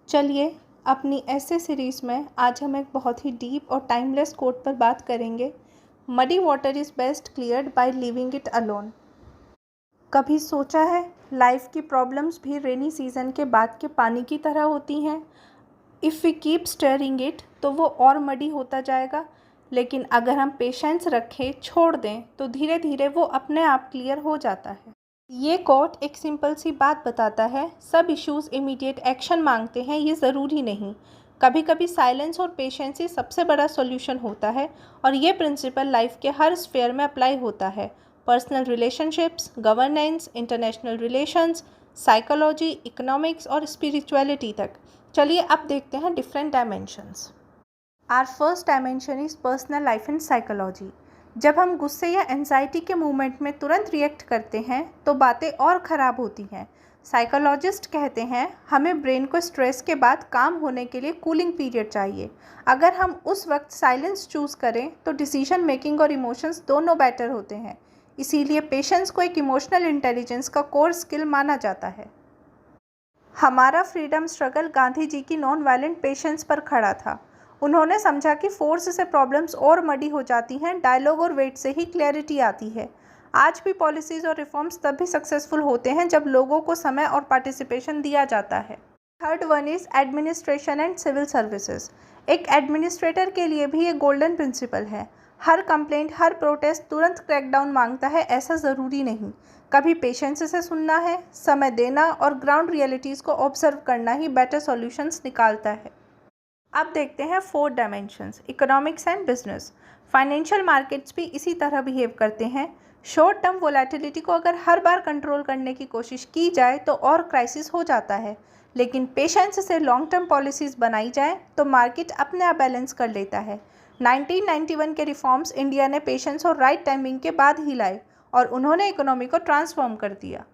चलिए अपनी ऐसे सीरीज़ में आज हम एक बहुत ही डीप और टाइमलेस कोट पर बात करेंगे। Muddy water is best cleared by leaving it alone. कभी सोचा है लाइफ की प्रॉब्लम्स भी रेनी सीज़न के बाद के पानी की तरह होती हैं। If we keep stirring it तो वो और मडी होता जाएगा, लेकिन अगर हम पेशेंस रखें, छोड़ दें, तो धीरे धीरे वो अपने आप क्लियर हो जाता है। ये कोट एक सिंपल सी बात बताता है, सब इश्यूज़ इमीडिएट एक्शन मांगते हैं, ये ज़रूरी नहीं। कभी कभी साइलेंस और पेशेंस ही सबसे बड़ा सॉल्यूशन होता है, और ये प्रिंसिपल लाइफ के हर स्फेयर में अप्लाई होता है। Personal relationships, governance, international relations, psychology, economics और स्पिरिचुअलिटी तक। चलिए अब देखते हैं different dimensions. Our first dimension is personal life and psychology. जब हम गुस्से या एंजाइटी के मूवमेंट में तुरंत रिएक्ट करते हैं तो बातें और ख़राब होती हैं। साइकोलॉजिस्ट कहते हैं हमें ब्रेन को स्ट्रेस के बाद काम होने के लिए कूलिंग पीरियड चाहिए। अगर हम उस वक्त साइलेंस चूज़ करें तो डिसीजन मेकिंग और इमोशंस दोनों बेटर होते हैं। इसीलिए पेशेंस को एक इमोशनल इंटेलिजेंस का कोर स्किल माना जाता है। हमारा फ्रीडम स्ट्रगल गांधी जी की नॉन वायलेंट पेशेंस पर खड़ा था। उन्होंने समझा कि फोर्स से प्रॉब्लम्स और मडी हो जाती हैं, डायलॉग और वेट से ही क्लैरिटी आती है। आज भी पॉलिसीज़ और रिफॉर्म्स तब भी सक्सेसफुल होते हैं जब लोगों को समय और पार्टिसिपेशन दिया जाता है। Third one is administration and civil services. एक एडमिनिस्ट्रेटर के लिए भी एक गोल्डन प्रिंसिपल है। हर कंप्लेंट, हर प्रोटेस्ट तुरंत क्रैकडाउन मांगता है, ऐसा ज़रूरी नहीं। कभी पेशेंस से सुनना है, समय देना और ग्राउंड रियलिटीज़ को ऑब्जर्व करना ही बेटर सॉल्यूशंस निकालता है। अब देखते हैं fourth dimensions, economics and business. Financial markets भी इसी तरह बिहेव करते हैं। शॉर्ट टर्म वोलेटिलिटी को अगर हर बार कंट्रोल करने की कोशिश की जाए तो और क्राइसिस हो जाता है, लेकिन पेशेंस से लॉन्ग टर्म पॉलिसीज़ बनाई जाए तो मार्केट अपने आप बैलेंस कर लेता है। 1991 के रिफॉर्म्स इंडिया ने पेशेंस और राइट टाइमिंग के बाद ही लाए और उन्होंने इकोनॉमी को ट्रांसफॉर्म कर दिया।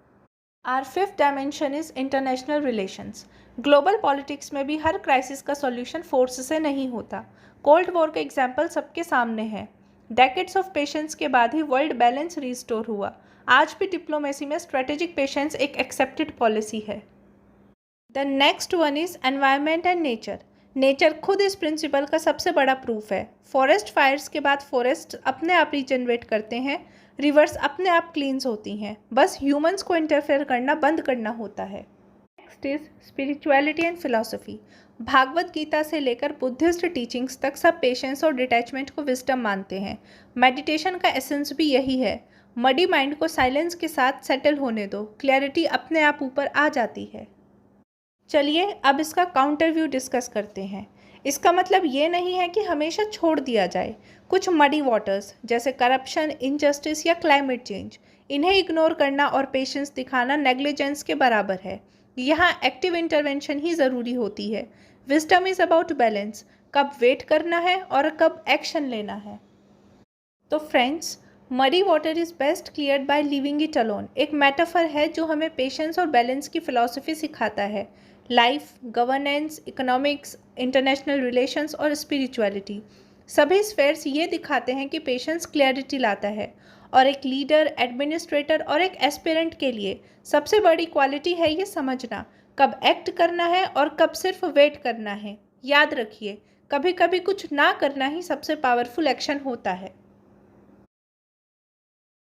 Our fifth dimension is international relations. Global politics में भी हर क्राइसिस का सॉल्यूशन फोर्स से नहीं होता। कोल्ड वॉर का एग्जाम्पल सबके सामने है। डेकेड्स ऑफ पेशेंस के बाद ही वर्ल्ड बैलेंस रिस्टोर हुआ। आज भी डिप्लोमेसी में स्ट्रेटेजिक पेशेंस एक एक्सेप्टेड पॉलिसी है। The next one is environment and nature. Nature खुद इस प्रिंसिपल का सबसे बड़ा प्रूफ है। फॉरेस्ट फायर्स के बाद फॉरेस्ट अपने आप रीजनरेट करते हैं, रिवर्स अपने आप क्लींस होती हैं, बस ह्यूमंस को इंटरफेयर करना बंद करना होता है। Next is spirituality and philosophy. Bhagavad Gita से लेकर बुद्धिस्ट टीचिंग्स तक सब पेशेंस और डिटैचमेंट को विजडम मानते हैं। मेडिटेशन का एसेंस भी यही है। मडी माइंड को साइलेंस के साथ सेटल होने दो, क्लैरिटी अपने आप ऊपर आ जाती है। चलिए अब इसका काउंटर व्यू डिस्कस करते हैं। इसका मतलब ये नहीं है कि हमेशा छोड़ दिया जाए। कुछ मडी वाटर्स जैसे करप्शन, इनजस्टिस या क्लाइमेट चेंज, इन्हें इग्नोर करना और पेशेंस दिखाना नेग्लिजेंस के बराबर है। यहाँ एक्टिव इंटरवेंशन ही ज़रूरी होती है। विजडम इज़ अबाउट बैलेंस, कब वेट करना है और कब एक्शन लेना है। तो friends, muddy water is best cleared by leaving it alone एक मेटाफर है जो हमें पेशेंस और बैलेंस की फ़िलॉसफी सिखाता है। Life, governance, economics, international relations और स्पिरिचुअलिटी, सभी स्फेयर्स ये दिखाते हैं कि पेशेंस क्लैरिटी लाता है, और एक लीडर, एडमिनिस्ट्रेटर और एक एस्पिरेंट के लिए सबसे बड़ी क्वालिटी है ये समझना कब एक्ट करना है और कब सिर्फ वेट करना है। याद रखिए, कभी कभी कुछ ना करना ही सबसे पावरफुल एक्शन होता है।